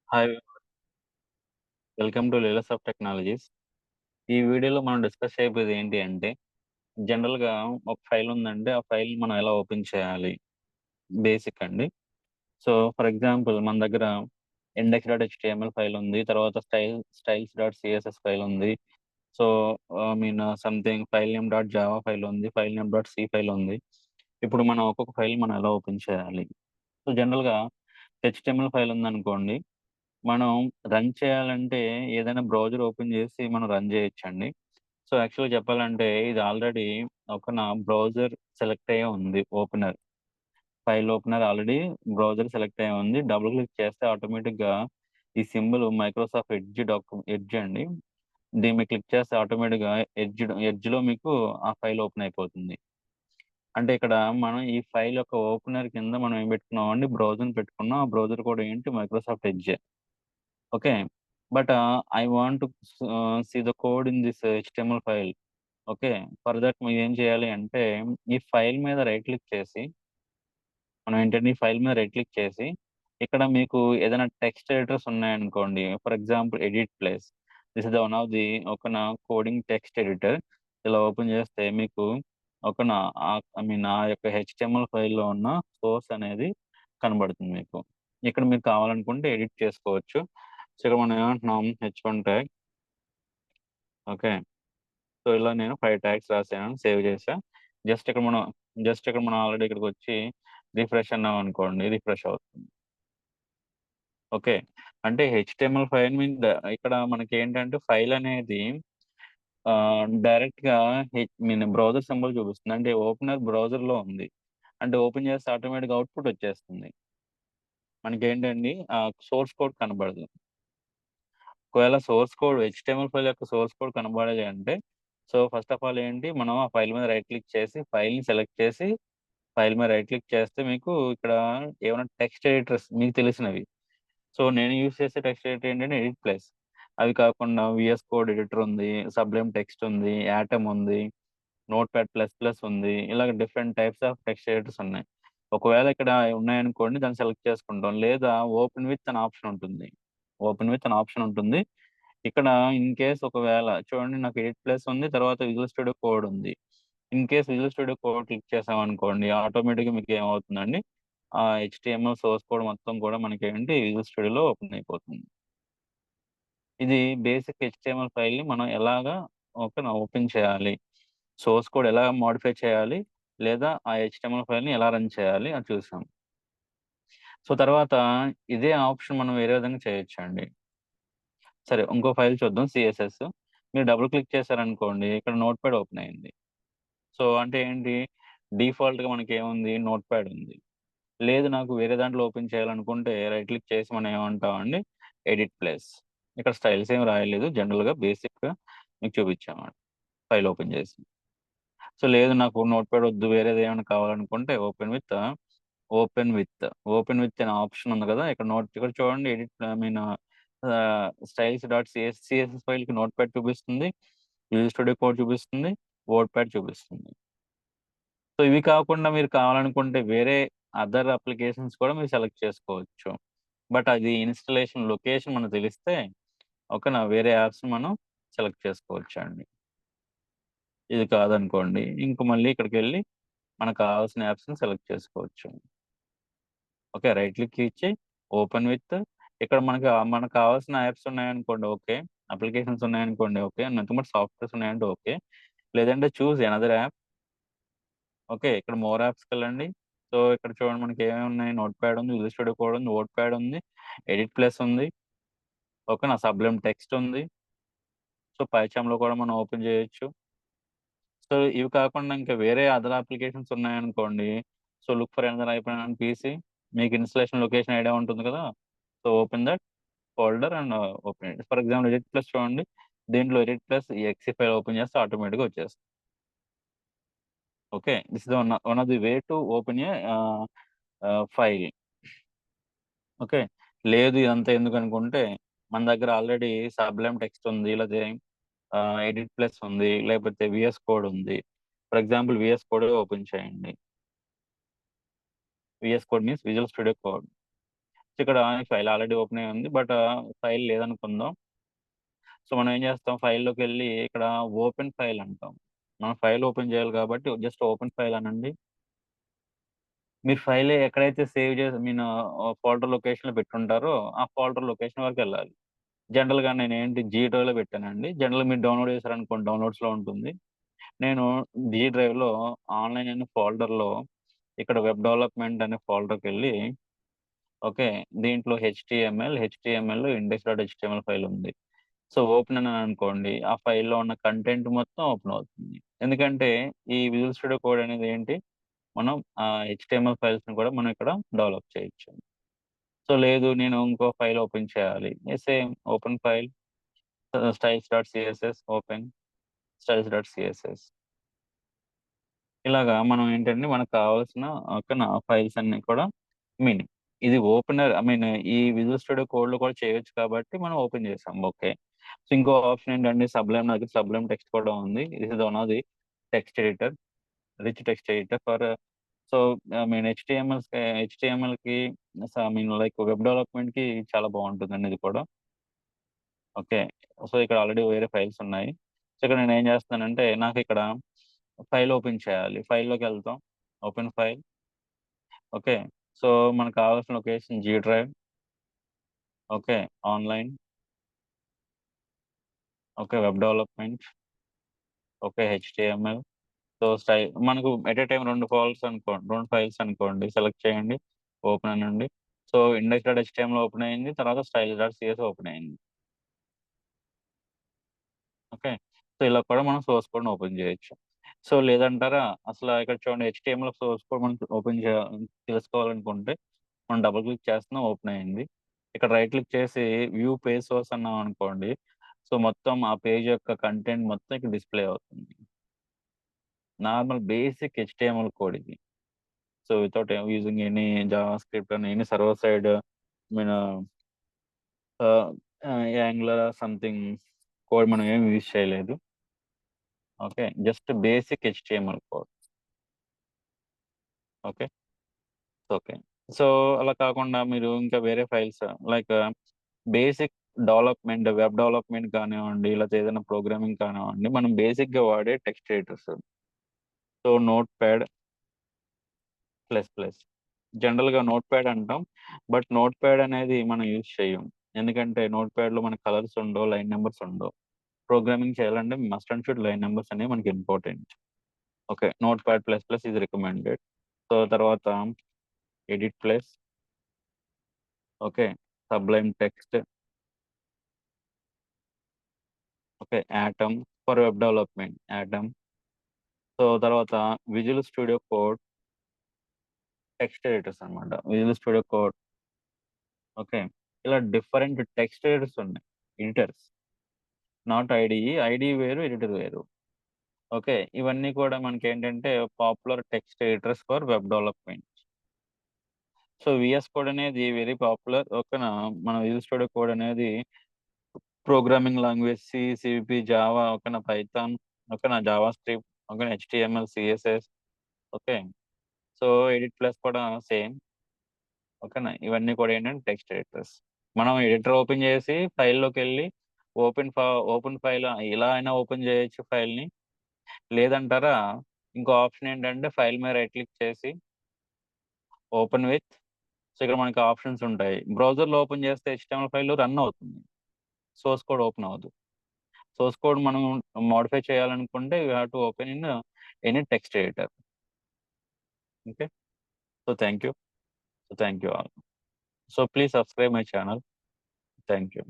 Hi! Welcome to లీలర్స్ of technologies. ఈ వీడియోలో మనం డిస్కస్ చేయబోయేది ఏంటి అంటే, జనరల్‌గా ఒక ఫైల్ ఉందంటే, ఆ ఫైల్ మనం ఎలా ఓపెన్ చేయాలి? బేసిక్ అండి. సో, ఫర్ ఎగ్జాంపుల్ మన దగ్గర index.html ఫైల్ ఉంది. తర్వాత styles.css ఫైల్ ఉంది. So, something file name dot Java file ఉంది. File name dot C file ఉంది. ఇప్పుడు మనం ఒక్కొక్క ఫైల్ మనం ఎలా ఓపెన్ చేయాలి? సో, జనరల్‌గా హెచ్‌టీఎంఎల్ ఫైల్ ఉందనుకోండి, మనం రన్ చేయాలంటే ఏదైనా బ్రౌజర్ ఓపెన్ చేసి మనం రన్ చేయొచ్చండి. సో, యాక్చువల్‌గా చెప్పాలంటే ఇది ఆల్రెడీ నా బ్రౌజర్ సెలెక్ట్ అయ్యే ఉంది opener. File opener already browser select అయ్యి ఉంది. డబుల్ క్లిక్ చేస్తే ఆటోమేటిక్‌గా ఈ సింబల్ మైక్రోసాఫ్ట్ ఎడ్జ్ అండి. దీన్ని మీరు క్లిక్ చేస్తే ఆటోమేటిక్‌గా ఎడ్జ్‌లో మీకు ఆ ఫైల్ ఓపెన్ అయిపోతుంది. అంటే ఇక్కడ మనం ఈ ఫైల్ యొక్క ఓపెనర్ కింద మనం ఏం పెట్టుకున్నామండి బ్రౌజర్‌ని పెట్టుకున్నాం. ఆ బ్రౌజర్ కూడా ఏంటి మైక్రోసాఫ్ట్ ఎడ్జే. Okay. But I want to see the code in this HTML file. Okay. For that మీరేం చేయాలి అంటే, ఈ ఫైల్ మీద రైట్ క్లిక్ చేసి, మనం ఏంటంటే ఈ ఫైల్ మీద రైట్ క్లిక్ చేసి, ఇక్కడ మీకు ఏదైనా టెక్స్ట్ ఎడిటర్స్ ఉన్నాయనుకోండి. For example edit place. This is the one of the coding text editor. ఇలా ఓపెన్ చేస్తే మీకు ఆ యొక్క హెచ్‌టీఎంఎల్ ఫైల్‌లో ఉన్న సోర్స్ అనేది కనబడుతుంది మీకు. ఇక్కడ మీరు కావాలనుకుంటే ఎడిట్ చేసుకోవచ్చు. సో, ఇక్కడ మనం ఏమంటున్నాం హెచ్1 ట్యాగ్. ఓకే. సో, ఇలా నేను 5 ట్యాగ్స్ రాసాను. సేవ్ చేశా. జస్ట్ ఇక్కడ మనం ఆల్రెడీ ఇక్కడికొచ్చి రిఫ్రెష్ అన్నామనుకోండి. రిఫ్రెష్ అవుతుంది. ఓకే. అంటే హెచ్‌టీఎంఎల్ ఫైల్ మీద ఇక్కడ మనకేంటంటే ఫైల్ అనేది డైరెక్ట్‌గా బ్రౌజర్ సింబల్ చూపిస్తుంది. అంటే ఓపెనర్ బ్రౌజర్‌లో ఉంది. అంటే ఓపెన్ చేస్తే ఆటోమేటిక్‌గా అవుట్‌పుట్ వచ్చేస్తుంది. మనకేంటండి సోర్స్ కోడ్ కనబడదు. ఒకవేళ సోర్స్ కోడ్ హెచ్‌టీఎంఎల్ ఫైల్ యొక్క సోర్స్ కోడ్ కనబడాలి అంటే, సో, ఫస్ట్ ఆఫ్ ఆల్ ఏంటి మనం ఆ ఫైల్ మీద రైట్ క్లిక్ చేసి, ఫైల్‌ని సెలెక్ట్ చేసి, ఫైల్ మీద రైట్ క్లిక్ చేస్తే మీకు ఇక్కడ ఏమైనా టెక్స్ట్ ఎడిటర్స్ మీకు తెలిసినవి. సో, నేను యూజ్ చేసే టెక్స్ట్ ఎడిటర్ ఏంటంటే ఎడిట్ ప్లస్. అవి కాకుండా వీఎస్ కోడ్ ఎడిటర్ ఉంది, సబ్లైమ్ టెక్స్ట్ ఉంది, యాటమ్ ఉంది, నోట్‌ప్యాడ్ ప్లస్ ప్లస్ ఉంది. ఇలాగ different types of text editors ఉన్నాయి. ఒకవేళ ఇక్కడ ఉన్నాయనుకోండి దాన్ని సెలెక్ట్ చేసుకుంటాం. లేదా ఓపెన్ విత్ అని ఆప్షన్ ఉంటుంది. ఓపెన్ విత్ అని ఆప్షన్ ఉంటుంది. ఇక్కడ ఇన్ కేస్ ఒకవేళ చూడండి నాకు ఎడిట్ ప్లస్ ఉంది. తర్వాత విజువల్ స్టూడియో కోడ్ ఉంది. In case visual Studio code click చేసామనుకోండి ఆటోమేటిక్‌గా మీకేమవుతుందండి హెచ్‌టీఎంఎల్ సోర్స్ కోడ్ మొత్తం కూడా మనకేంటి విజువల్ స్టూడియోలో ఓపెన్ అయిపోతుంది. ఇది బేసిక్ హెచ్‌టీఎంఎల్ ఫైల్‌ని మనం ఎలాగా ఓపెన్ చేయాలి? సోర్స్ కోడ్ ఎలా మోడిఫై చేయాలి? లేదా ఆ హెచ్‌టీఎంఎల్ ఫైల్‌ని ఎలా రన్ చేయాలి అని చూసాం. సో, తర్వాత ఇదే ఆప్షన్ మనం వేరే విధంగా చేయొచ్చండి. సరే ఇంకో ఫైల్ చూద్దాం సీఎస్ఎస్. మీరు డబుల్ క్లిక్ చేశారనుకోండి ఇక్కడ నోట్‌ప్యాడ్ ఓపెన్ అయింది. సో, అంటే ఏంటి డిఫాల్ట్‌గా మనకేముంది నోట్‌ప్యాడ్ ఉంది. లేదు నాకు వేరే దాంట్లో ఓపెన్ చేయాలనుకుంటే రైట్ క్లిక్ చేసి మనం ఏమంటామండి ఎడిట్ ప్లేస్. ఇక్కడ స్టైల్స్ ఏమి రాయలేదు. జనరల్‌గా బేసిక్‌గా మీకు చూపించామండి ఫైల్ ఓపెన్ చేసి. సో, లేదు నాకు నోట్‌ప్యాడ్ వద్దు వేరేదేమైనా కావాలనుకుంటే ఓపెన్ విత్ అనే ఆప్షన్ ఉంది కదా! ఇక్కడ చూడండి స్టైల్స్ డాట్ సీఎస్ఎస్ ఫైల్‌కి నోట్‌ప్యాడ్ చూపిస్తుంది. విజువల్ స్టూడియో కోడ్ చూపిస్తుంది. వర్డ్‌ప్యాడ్ చూపిస్తుంది. సో, ఇవి కాకుండా మీరు కావాలనుకుంటే వేరే అదర్ అప్లికేషన్స్ కూడా మీరు సెలెక్ట్ చేసుకోవచ్చు. బట్ అది ఇన్‌స్టాలేషన్ లొకేషన్ మనకు తెలిస్తే వేరే యాప్స్‌ని మనం సెలెక్ట్ చేసుకోవచ్చండి. ఇది కాదనుకోండి ఇంక మళ్ళీ ఇక్కడికెళ్ళి మనకు కావాల్సిన యాప్స్‌ని సెలెక్ట్ చేసుకోవచ్చు. ఓకే. రైట్ క్లిక్ ఇచ్చి ఓపెన్ విత్ ఇక్కడ మనకు కావాల్సిన యాప్స్ ఉన్నాయనుకోండి ఓకే. అప్లికేషన్స్ ఉన్నాయనుకోండి ఓకే. నథింగ్ బట్ సాఫ్ట్‌వేర్స్ ఉన్నాయంటే ఓకే. లేదంటే చూజ్ అనదర్ యాప్. ఓకే. ఇక్కడ మోర్ యాప్స్‌కెళ్ళండి. సో, ఇక్కడ చూడండి మనకేమేమి ఉన్నాయి నోట్‌ప్యాడ్ ఉంది, విజువల్ స్టూడియో కోడ్ ఉంది, వర్డ్‌ప్యాడ్ ఉంది, ఎడిట్ ప్లస్ ఉంది. ఓకేనా. సబ్లైమ్ టెక్స్ట్ ఉంది. సో, పైచామ్‌లో కూడా మనం ఓపెన్ చేయొచ్చు. సో, ఇవి కాకుండా ఇంకా వేరే అదర్ అప్లికేషన్స్ ఉన్నాయనుకోండి. So, look for another icon on PC. మీకు ఇన్‌స్టాలేషన్ లొకేషన్ ఐడియా ఉంటుంది కదా! So, open that folder and open it. For example edit plus చూడండి. దీంట్లో ఎడిట్ ప్లస్ ఎక్సీ ఫైల్ ఓపెన్ చేస్తే ఆటోమేటిక్‌గా వచ్చేస్తుంది. Okay. This is one of the way to open file. Okay. లేదు ఇదంతా ఎందుకనుకుంటే, మన దగ్గర ఆల్రెడీ సబ్లైమ్ టెక్స్ట్ ఉంది. లేతే ఎడిట్ ప్లస్ ఉంది. లేకపోతే వీఎస్ కోడ్ ఉంది. For example VS Code open చేయండి. VS Code means Visual Studio Code. ఇక్కడ ఫైల్ ఆల్రెడీ ఓపెన్ అయి ఉంది. But file లేదనుకుందాం. సో మనం ఏం చేస్తాం, ఫైల్లోకి వెళ్ళి ఇక్కడ ఓపెన్ ఫైల్ అంటాం. మనం ఫైల్ ఓపెన్ చేయాలి కాబట్టి జస్ట్ ఓపెన్ ఫైల్ అనండి. మీరు ఫైల్ ఎక్కడైతే సేవ్ చేసి మీన్ ఫోల్డర్ లొకేషన్లో పెట్టుంటారో ఆ ఫోల్డర్ లొకేషన్ వరకు వెళ్ళాలి. జనరల్గా నేను ఏంటి జీ డ్రైవ్లో పెట్టానండి. జనరల్గా మీరు డౌన్లోడ్ చేశారనుకోండి డౌన్లోడ్స్లో ఉంటుంది. నేను జీ డ్రైవ్లో ఆన్లైన్ అనే ఫోల్డర్లో ఇక్కడ వెబ్ డెవలప్మెంట్ అనే ఫోల్డర్కి వెళ్ళి ఓకే, దీంట్లో HTML index dot HTML file ఉంది. సో ఓపెన్ అని అనుకోండి, ఆ ఫైల్లో ఉన్న కంటెంట్ మొత్తం ఓపెన్ అవుతుంది. ఎందుకంటే ఈ విజువల్ స్టూడియో కోడ్ అనేది ఏంటి, మనం ఆ హెచ్టిఎంఎల్ ఫైల్స్ని కూడా మనం ఇక్కడ డెవలప్ చేయొచ్చు. సో లేదు నేను ఇంకో ఫైల్ ఓపెన్ చేయాలి, same open file styles dot CSS open styles dot CSS. ఇలాగా మనం ఏంటంటే మనకు కావాల్సిన ఫైల్స్ అన్ని కూడా మీన్ ఇది ఓపెనర్ ఈ విజువల్ స్టూడియో కోడ్లో కూడా చేయొచ్చు కాబట్టి మనం ఓపెన్ చేసాం. ఓకే, సో ఇంకో ఆప్షన్ ఏంటంటే సబ్లైమ్, నాకు సబ్లైమ్ టెక్స్ట్ కూడా ఉంది. This is one of the text editor, rich text editor for so హెచ్టిఎంఎల్కి లైక్ వెబ్ డెవలప్మెంట్కి చాలా బాగుంటుందండి ఇది కూడా. ఓకే, సో ఇక్కడ ఆల్రెడీ వేరే ఫైల్స్ ఉన్నాయి. సో ఇక్కడ నేను ఏం చేస్తానంటే నాకు ఇక్కడ ఫైల్ ఓపెన్ చేయాలి. ఫైల్లోకి వెళ్తాం, ఓపెన్ ఫైల్. ఓకే, సో మనకు కావాల్సిన location G drive. Okay, online. Okay, web development. Okay, HTML. So మనకు ఎట్ ఏ టైం రెండు ఫైల్స్ అనుకోండి, సెలెక్ట్ చేయండి, ఓపెన్ అనండి. So index dot HTML open అయింది, తర్వాత స్టైల్ డాట్ సిఎస్ ఓపెన్ అయింది. ఓకే, సో ఇలా కూడా మనం సోర్స్ కోడ్ని ఓపెన్ చేయొచ్చు. సో లేదంటారా, అసలు ఇక్కడ చూడండి హెచ్టిఎంఎల్ సోర్స్ కోడ్ మనం ఓపెన్ తెలుసుకోవాలనుకుంటే మనం డబుల్ క్లిక్ చేస్తున్నాం, ఓపెన్ అయింది. ఇక్కడ రైట్ క్లిక్ చేసి వ్యూ పేజ్ సోర్స్ అన్నాం అనుకోండి, సో మొత్తం ఆ పేజ్ యొక్క కంటెంట్ మొత్తం ఇక్కడ డిస్ప్లే అవుతుంది. నార్మల్ బేసిక్ హెచ్టిఎంఎల్ కోడ్ ఇది. So without using any JavaScript అని any server side mean Angular something code మనం ఏం యూజ్ చేయలేదు. Okay, just basic HTML code. Okay, okay. So అలా కాకుండా మీరు ఇంకా వేరే files like basic development, web development కానివ్వండి, లేకపోతే ఏదైనా ప్రోగ్రామింగ్ కానివ్వండి, మనం బేసిక్గా వాడే text editors. So Notepad plus plus, జనరల్గా నోట్ ప్యాడ్ అంటాం, బట్ నోట్ ప్యాడ్ అనేది మనం యూజ్ చేయం. ఎందుకంటే నోట్ ప్యాడ్లో మన కలర్స్ ఉండవు, లైన్ నెంబర్స్ ఉండవు. ప్రోగ్రామింగ్ చేయాలంటే must and should line numbers అనేవి మనకి important. Okay, Notepad plus plus is recommended. So తర్వాత Edit Plus. Okay, Sublime Text. Okay, Atom for web development, Atom. So తర్వాత Visual Studio Code text editors అనమాట, Visual Studio Code. Okay, ఇలా different text editors ఉన్నాయి, editors. Not IDE వేరు, editor వేరు. Okay, ఇవన్నీ కూడా మనకి ఏంటంటే popular text editors for web development. So VS code అనేది వెరీ పాపులర్. ఓకేనా, మన విజువల్ స్టూడియో కోడ్ అనేది ప్రోగ్రామింగ్ లాంగ్వేజ్ సివిపి, జావా, ఓకేనా, పైథాన్, ఓకేనా, జావా స్క్రిప్ట్, ఓకేనా, HTML CSS. Okay, so edit plus కూడా సేమ్. ఓకేనా, ఇవన్నీ కూడా ఏంటంటే టెక్స్ట్ ఎడిటర్స్. మనం ఎడిటర్ ఓపెన్ చేసి ఫైల్లోకి వెళ్ళి ఓపెన్ ఫైల్ ఇలా అయినా ఓపెన్ చేయొచ్చు ఫైల్ని. లేదంటారా, ఇంకో ఆప్షన్ ఏంటంటే ఫైల్ మీద రైట్ క్లిక్ చేసి ఓపెన్ విత్. సో ఇక్కడ మనకి ఆప్షన్స్ ఉంటాయి. బ్రౌజర్లో ఓపెన్ చేస్తే హెచ్టిఎంఎల్ ఫైల్ రన్ అవుతుంది, సోర్స్ కోడ్ ఓపెన్ అవ్వదు. సోర్స్ కోడ్ మనం మోడిఫై చేయాలనుకుంటే you have to open in any text editor. Okay, so thank you. So thank you all. So please subscribe my channel. Thank you.